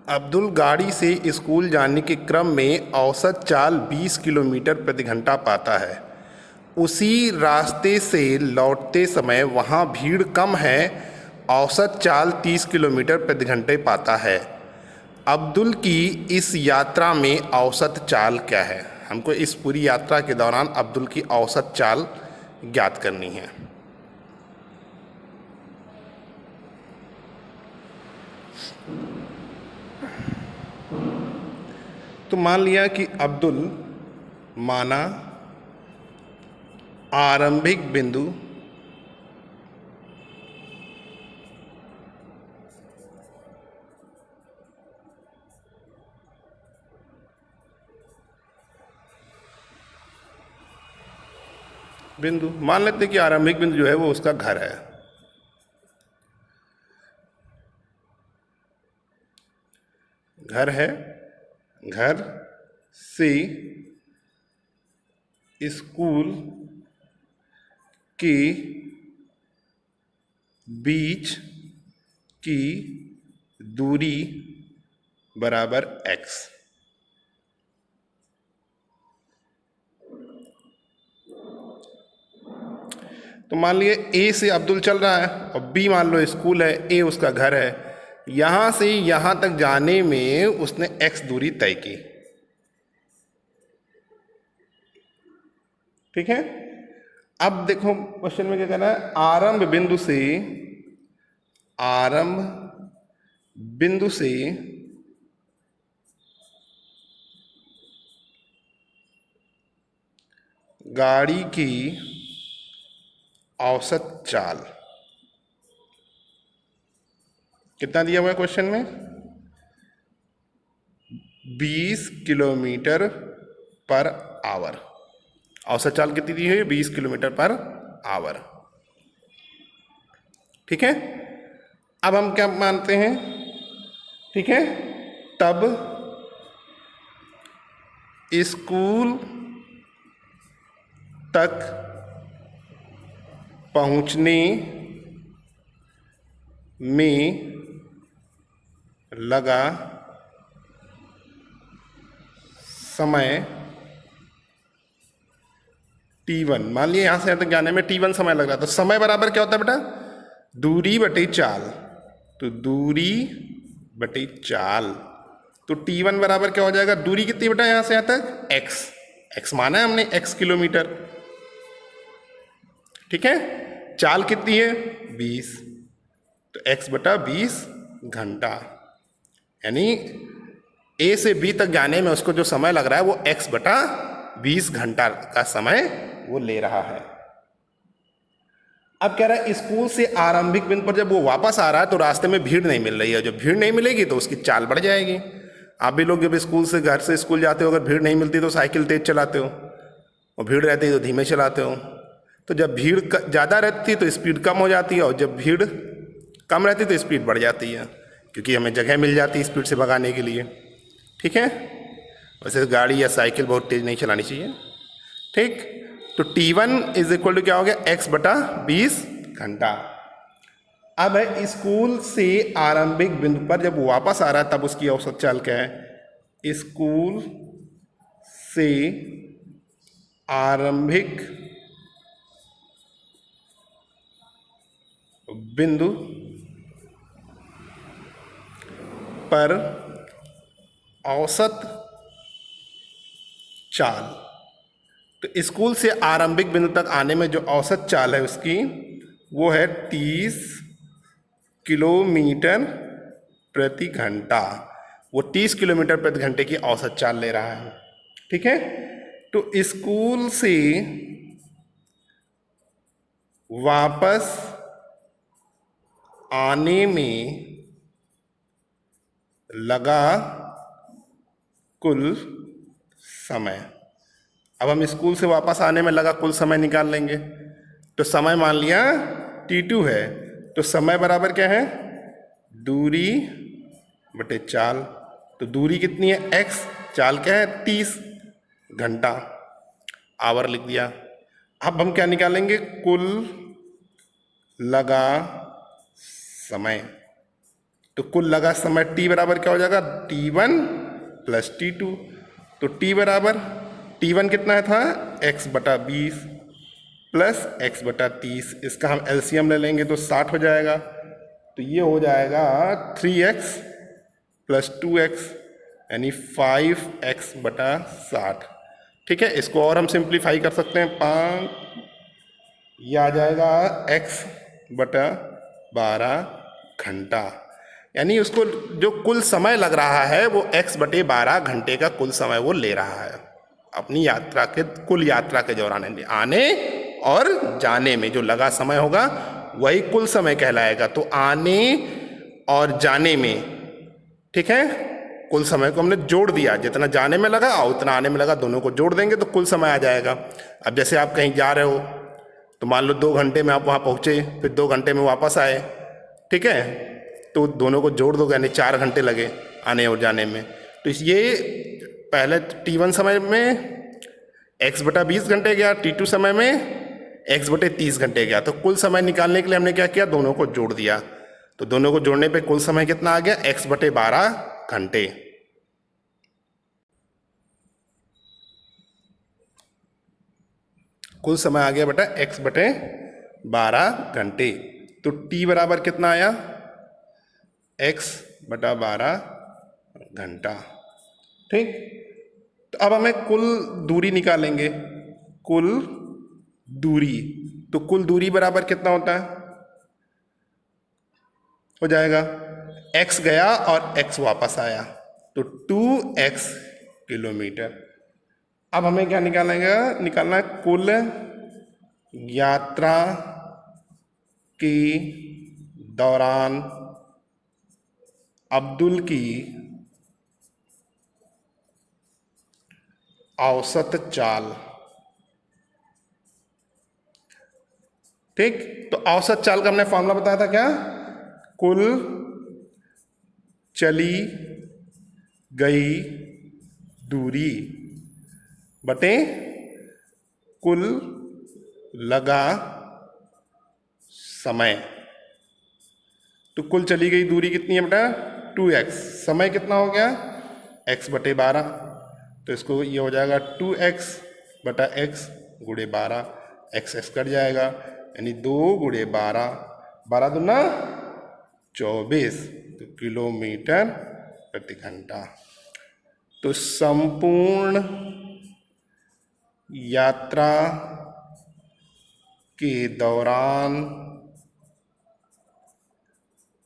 अब्दुल गाड़ी से स्कूल जाने के क्रम में औसत चाल 20 किलोमीटर प्रति घंटा पाता है। उसी रास्ते से लौटते समय वहाँ भीड़ कम है, औसत चाल 30 किलोमीटर प्रति घंटे पाता है। अब्दुल की इस यात्रा में औसत चाल क्या है? हमको इस पूरी यात्रा के दौरान अब्दुल की औसत चाल ज्ञात करनी है। तो मान लिया कि अब्दुल माना आरंभिक बिंदु मान लेते हैं कि आरंभिक बिंदु जो है वो उसका घर है। घर से स्कूल के बीच की दूरी बराबर x। तो मान लिए A से अब्दुल चल रहा है और B मान लो स्कूल है, A उसका घर है। यहां से यहां तक जाने में उसने x दूरी तय की। ठीक है। अब देखो क्वेश्चन में क्या कहना है, आरंभ बिंदु से गाड़ी की औसत चाल कितना दिया हुआ है क्वेश्चन में? 20 किलोमीटर पर आवर। औसत चाल कितनी दी है? 20 किलोमीटर पर आवर। ठीक है। अब हम क्या मानते हैं? ठीक है, तब स्कूल तक पहुंचने में लगा समय t1। मान लिया यहां से यहां तक जाने में t1 समय लग रहा, तो समय बराबर क्या होता है बेटा? दूरी बटे चाल। तो दूरी बटे चाल, तो t1 बराबर क्या हो जाएगा? दूरी कितनी बेटा यहां से यहां तक? x माना है हमने x किलोमीटर। ठीक है। चाल कितनी है? 20, तो x बटा 20 घंटा। यानी A से B तक जाने में उसको जो समय लग रहा है वो x बटा 20 घंटा का समय वो ले रहा है। अब कह रहा है स्कूल से आरंभिक बिंदु पर जब वो वापस आ रहा है तो रास्ते में भीड़ नहीं मिल रही है। जब भीड़ नहीं मिलेगी तो उसकी चाल बढ़ जाएगी। आप भी लोग जब स्कूल से घर से स्कूल जाते हो, अगर भीड़ नहीं मिलती तो साइकिल तेज चलाते हो, और भीड़ रहती है तो धीमे चलाते हो। तो जब भीड़ ज़्यादा रहती है तो स्पीड कम हो जाती है, और जब भीड़ कम रहती है तो स्पीड बढ़ जाती है, क्योंकि हमें जगह मिल जाती है स्पीड से भगाने के लिए। ठीक है। वैसे गाड़ी या साइकिल बहुत तेज नहीं चलानी चाहिए। ठीक। तो t1 इज इक्वल टू क्या हो गया? x बटा 20 घंटा। अब है स्कूल से आरंभिक बिंदु पर जब वापस आ रहा है तब उसकी औसत चाल क्या है? स्कूल से आरंभिक बिंदु पर औसत चाल। तो स्कूल से आरंभिक बिंदु तक आने में जो औसत चाल है उसकी वो है 30 किलोमीटर प्रति घंटा। वो 30 किलोमीटर प्रति घंटे की औसत चाल ले रहा है। ठीक है। तो स्कूल से वापस आने में लगा कुल समय। अब हम स्कूल से वापस आने में लगा कुल समय निकाल लेंगे। तो समय मान लिया t2 है, तो समय बराबर क्या है? दूरी बटे चाल। तो दूरी कितनी है? x, चाल क्या है? 30 घंटा, आवर लिख दिया। अब हम क्या निकालेंगे? कुल लगा समय। तो कुल लगा समय t बराबर क्या हो जाएगा, t1 प्लस t2। तो t बराबर t1 कितना था, x/20 प्लस x/30। इसका हम एलसीएम ले लेंगे तो 60 हो जाएगा। तो ये हो जाएगा 3x प्लस 2x यानी 5x/60। ठीक है, इसको और हम सिंप्लीफाई कर सकते हैं, 5 ये आ जाएगा x/12 घंटा। यानी उसको जो कुल समय लग रहा है वो x/12 घंटे का कुल समय वो ले रहा है अपनी यात्रा के, कुल यात्रा के दौरान आने और जाने में जो लगा समय होगा वही कुल समय कहलाएगा। तो आने और जाने में, ठीक है, कुल समय को हमने जोड़ दिया, जितना जाने में लगा और उतना आने में लगा, दोनों को जोड़ देंगे तो कुल समय आ जाएगा। अब जैसे आप कहीं जा रहे हो तो मान लो 2 घंटे में आप वहाँ पहुँचे, फिर 2 घंटे में वापस आए, ठीक है, तो दोनों को जोड़ दोगे यानी 4 घंटे लगे आने और जाने में। तो ये पहले t1 समय में x/20 घंटे गया, t2 समय में x/30 घंटे गया। तो कुल समय निकालने के लिए हमने क्या किया, दोनों को जोड़ दिया। तो दोनों को जोड़ने पे कुल समय कितना आ गया, x/12 घंटे। कुल समय आ गया बेटा x/12 घंटे। तो t बराबर कितना आया, x/12 घंटा। ठीक, तो अब हमें कुल दूरी निकालेंगे, कुल दूरी। तो कुल दूरी बराबर कितना होता है, हो जाएगा x गया और x वापस आया तो 2x किलोमीटर। अब हमें क्या निकालना है कुल यात्रा के दौरान अब्दुल की औसत चाल। ठीक, तो औसत चाल का हमने फॉर्मूला बताया था क्या, कुल चली गई दूरी बटे कुल लगा समय। तो कुल चली गई दूरी कितनी है बेटा, 2x, समय कितना हो गया x/12। तो इसको ये हो जाएगा 2x/x गुणे 12, x कट जाएगा यानी 2 गुणे 12, 12 दूना 24 तो किलोमीटर प्रति घंटा। तो संपूर्ण यात्रा के दौरान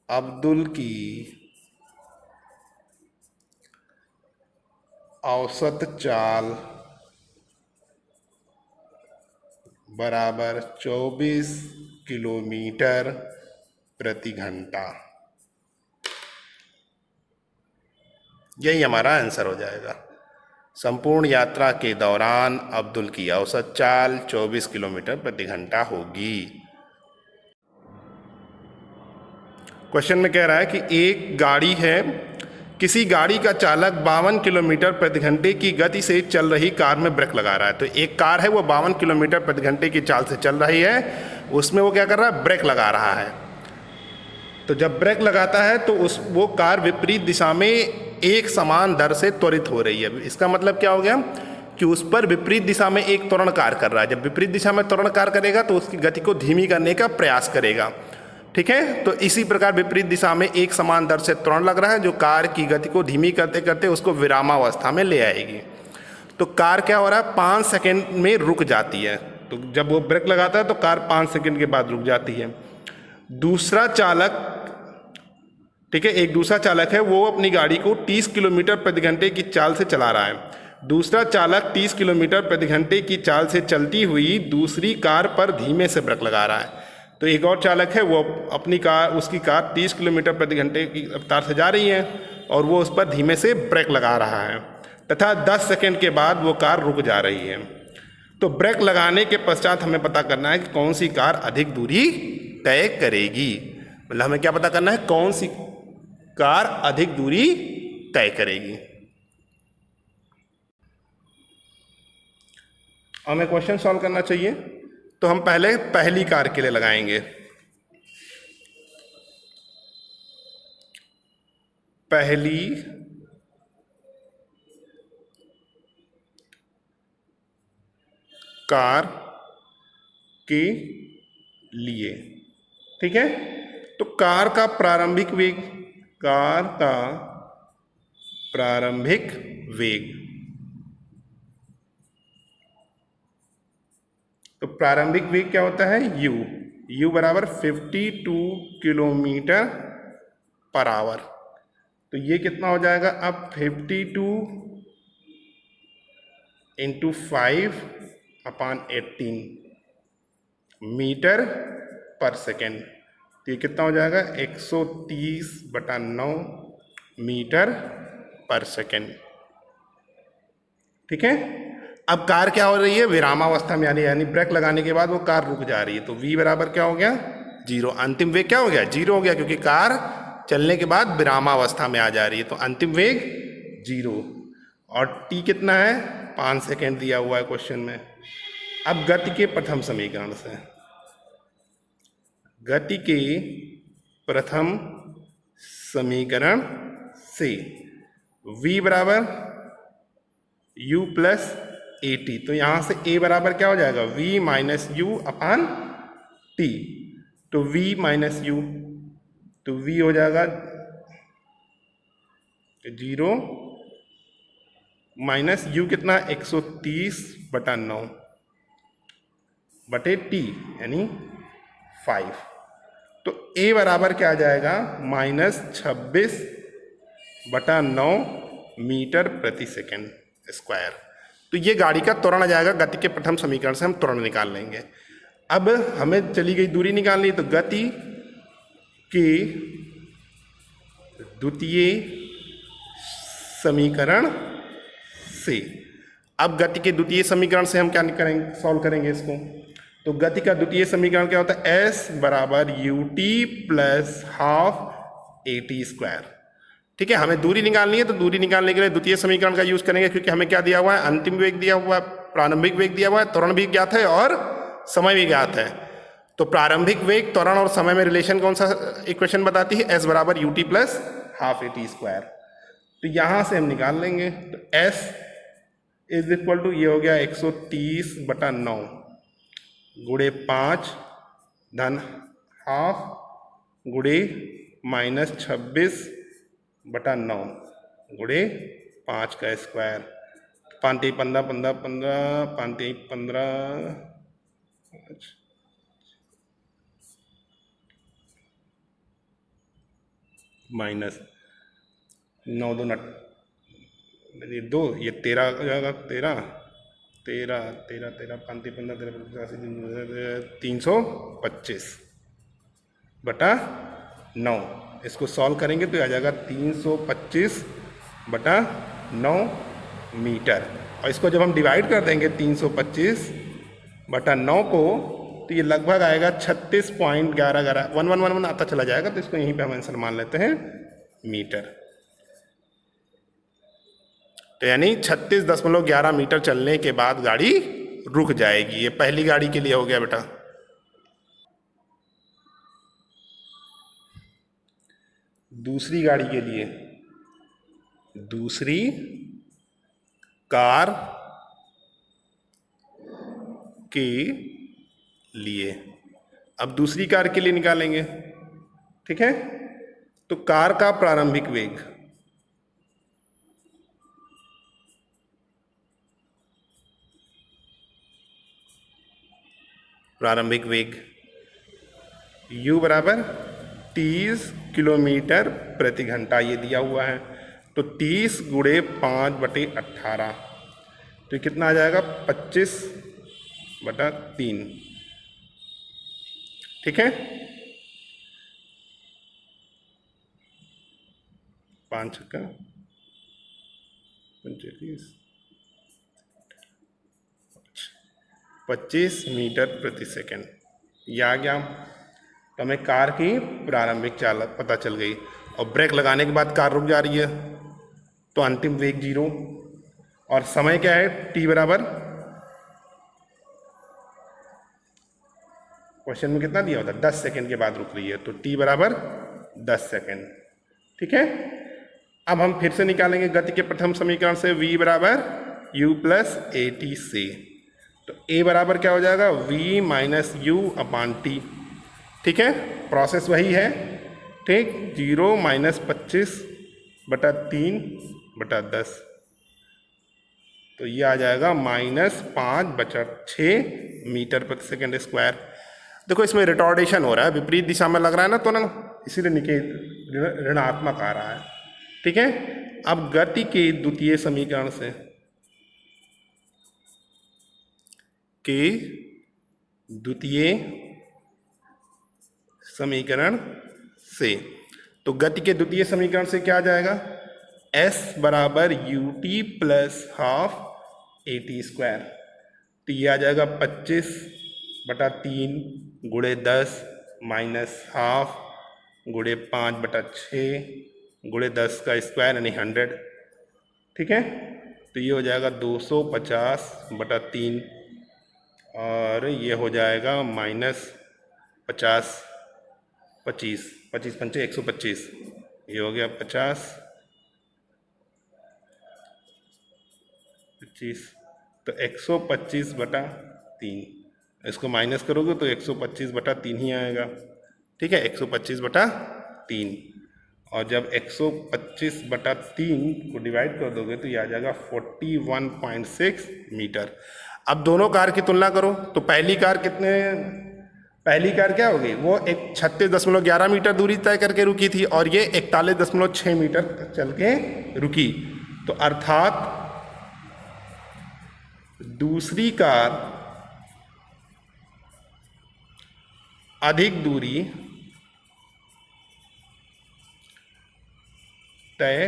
अब्दुल की औसत चाल बराबर 24 किलोमीटर प्रति घंटा। यही हमारा आंसर हो जाएगा। संपूर्ण यात्रा के दौरान अब्दुल की औसत चाल 24 किलोमीटर प्रति घंटा होगी। क्वेश्चन में कह रहा है कि एक गाड़ी है, किसी गाड़ी का चालक 52 किलोमीटर प्रति घंटे की गति से चल रही कार में ब्रेक लगा रहा है। तो एक कार है वो 52 किलोमीटर प्रति घंटे की चाल से चल रही है, उसमें वो क्या कर रहा है, ब्रेक लगा रहा है। तो जब ब्रेक लगाता है तो वो कार विपरीत दिशा में एक समान दर से त्वरित हो रही है। इसका मतलब क्या हो गया कि उस पर विपरीत दिशा में एक त्वरण कार्य कर रहा है। जब विपरीत दिशा में त्वरण कार्य करेगा तो उसकी गति को धीमी करने का प्रयास करेगा। ठीक है, तो इसी प्रकार विपरीत दिशा में एक समान दर से त्वरण लग रहा है जो कार की गति को धीमी करते करते उसको विरामावस्था में ले आएगी। तो कार क्या हो रहा है, 5 सेकेंड में रुक जाती है। तो जब वो ब्रेक लगाता है तो कार 5 सेकेंड के बाद रुक जाती है। दूसरा चालक, ठीक है, एक दूसरा चालक है वो अपनी गाड़ी को 30 किलोमीटर प्रति घंटे की चाल से चला रहा है। दूसरा चालक 30 किलोमीटर प्रति घंटे की चाल से चलती हुई दूसरी कार पर धीमे से ब्रेक लगा रहा है। तो एक और चालक है वो अपनी कार, उसकी कार 30 किलोमीटर प्रति घंटे की रफ्तार से जा रही है और वो उस पर धीमे से ब्रेक लगा रहा है तथा 10 सेकेंड के बाद वो कार रुक जा रही है। तो ब्रेक लगाने के पश्चात हमें पता करना है कि कौन सी कार अधिक दूरी तय करेगी। मतलब हमें क्या पता करना है, कौन सी कार अधिक दूरी तय करेगी। हमें क्वेश्चन सॉल्व करना चाहिए, तो हम पहले पहली कार के लिए लगाएंगे। पहली कार के लिए। ठीक है, तो कार का प्रारंभिक वेग, कार का प्रारंभिक वेग, तो प्रारंभिक वेग क्या होता है, u बराबर 52 किलोमीटर पर आवर। तो ये कितना हो जाएगा अब, 52 इंटू 5/18 मीटर पर सेकेंड। तो ये कितना हो जाएगा, 130/9 मीटर पर सेकेंड। ठीक है, अब कार क्या हो रही है, विरामावस्था में, यानी ब्रेक लगाने के बाद वो कार रुक जा रही है। तो v बराबर क्या हो गया, 0। अंतिम वेग क्या हो गया, 0 हो गया, क्योंकि कार चलने के बाद विरामावस्था में आ जा रही है। तो अंतिम वेग 0 और t कितना है, 5 सेकेंड दिया हुआ है क्वेश्चन में। अब गति के प्रथम समीकरण से, गति के प्रथम समीकरण से v बराबर u प्लस AT। तो यहां से a बराबर क्या हो जाएगा, v minus you upon t। तो v माइनस यू, तो v हो जाएगा 0 माइनस यू कितना, 130/9 बटे t यानी 5। तो a बराबर क्या आ जाएगा, -26/9 मीटर प्रति सेकेंड स्क्वायर। तो ये गाड़ी का त्वरण आ जाएगा, गति के प्रथम समीकरण से हम त्वरण निकाल लेंगे। अब हमें चली गई दूरी निकालनी, तो गति के द्वितीय समीकरण से, अब गति के द्वितीय समीकरण से हम क्या करेंगे, सॉल्व करेंगे इसको। तो गति का द्वितीय समीकरण क्या होता है, s बराबर ut plus half AT square. ठीक है, हमें दूरी निकालनी है, तो दूरी निकालने के लिए द्वितीय समीकरण का यूज करेंगे, क्योंकि हमें क्या दिया हुआ है, अंतिम वेग दिया हुआ है, प्रारंभिक वेग दिया हुआ है, त्वरण भी ज्ञात है और समय भी ज्ञात है। तो प्रारंभिक वेग, त्वरण और समय में रिलेशन कौन सा इक्वेशन बताती है, s बराबर ut plus half AT square. तो यहां से हम निकाल लेंगे, तो s इज इक्वल टू, ये हो गया 130/9 गुणे 5 धन हाफ गुणे -26/9 गुणे 5 का स्क्वायर। 5 3 15 15 15 5 3 15 माइनस 9 2 2, ये 13 हो जाएगा, 13 13 13 13 5 3 15 325/9। इसको सॉल्व करेंगे तो आ जाएगा 325/9 मीटर। और इसको जब हम डिवाइड कर देंगे 325/9 को, तो ये लगभग आएगा 36.11 1111 आता चला जाएगा। तो इसको यहीं पे हम आंसर मान लेते हैं मीटर। तो यानी 36.11 मीटर चलने के बाद गाड़ी रुक जाएगी। ये पहली गाड़ी के लिए हो गया बेटा। दूसरी गाड़ी के लिए, दूसरी कार के लिए, अब दूसरी कार के लिए निकालेंगे। ठीक है, तो कार का प्रारंभिक वेग, प्रारंभिक वेग u बराबर 30 किलोमीटर प्रति घंटा, ये दिया हुआ है। तो 30 गुणे 5/18, तो ये कितना आ जाएगा 25/3। ठीक है, 5 का 25 मीटर प्रति सेकेंड, ये आ गया। तो हमें कार की प्रारंभिक चाल पता चल गई। और ब्रेक लगाने के बाद कार रुक जा रही है, तो अंतिम वेग 0। और समय क्या है, t बराबर, क्वेश्चन में कितना दिया होता है, 10 सेकेंड के बाद रुक रही है, तो t बराबर 10 सेकेंड। ठीक है, अब हम फिर से निकालेंगे गति के प्रथम समीकरण से v बराबर u प्लस ए टी से, तो a बराबर क्या हो जाएगा v minus you upon T. ठीक है, प्रोसेस वही है। ठीक, 0 माइनस 25/3/10, तो ये आ जाएगा -5/6 मीटर प्रति सेकेंड स्क्वायर। देखो इसमें रिटॉर्डेशन हो रहा है, विपरीत दिशा में लग रहा है ना, तो ना इसीलिए ऋणात्मक आ रहा है। ठीक है, अब गति के द्वितीय समीकरण से तो गति के द्वितीय समीकरण से क्या आ जाएगा, s बराबर U T plus half A T square, तो ये आ जाएगा 25/3 गुणे 10 माइनस हाफ गुणे 5/6 गुणे 10 का स्क्वायर यानी 100। ठीक है, तो ये हो जाएगा 250/3 और ये हो जाएगा -50 25 25 पंचे 125, ये हो गया 50 25, तो 125/3, इसको माइनस करोगे तो 125/3 ही आएगा। ठीक है, 125/3, और जब 125/3 को डिवाइड कर दोगे तो ये आ जाएगा 41.6 मीटर। अब दोनों कार की तुलना करो, तो पहली कार क्या होगी, वो 36.11 मीटर दूरी तय करके रुकी थी और ये 41.6 मीटर चल के रुकी, तो अर्थात दूसरी कार अधिक दूरी तय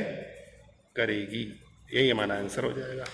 करेगी। यही हमारा आंसर हो जाएगा।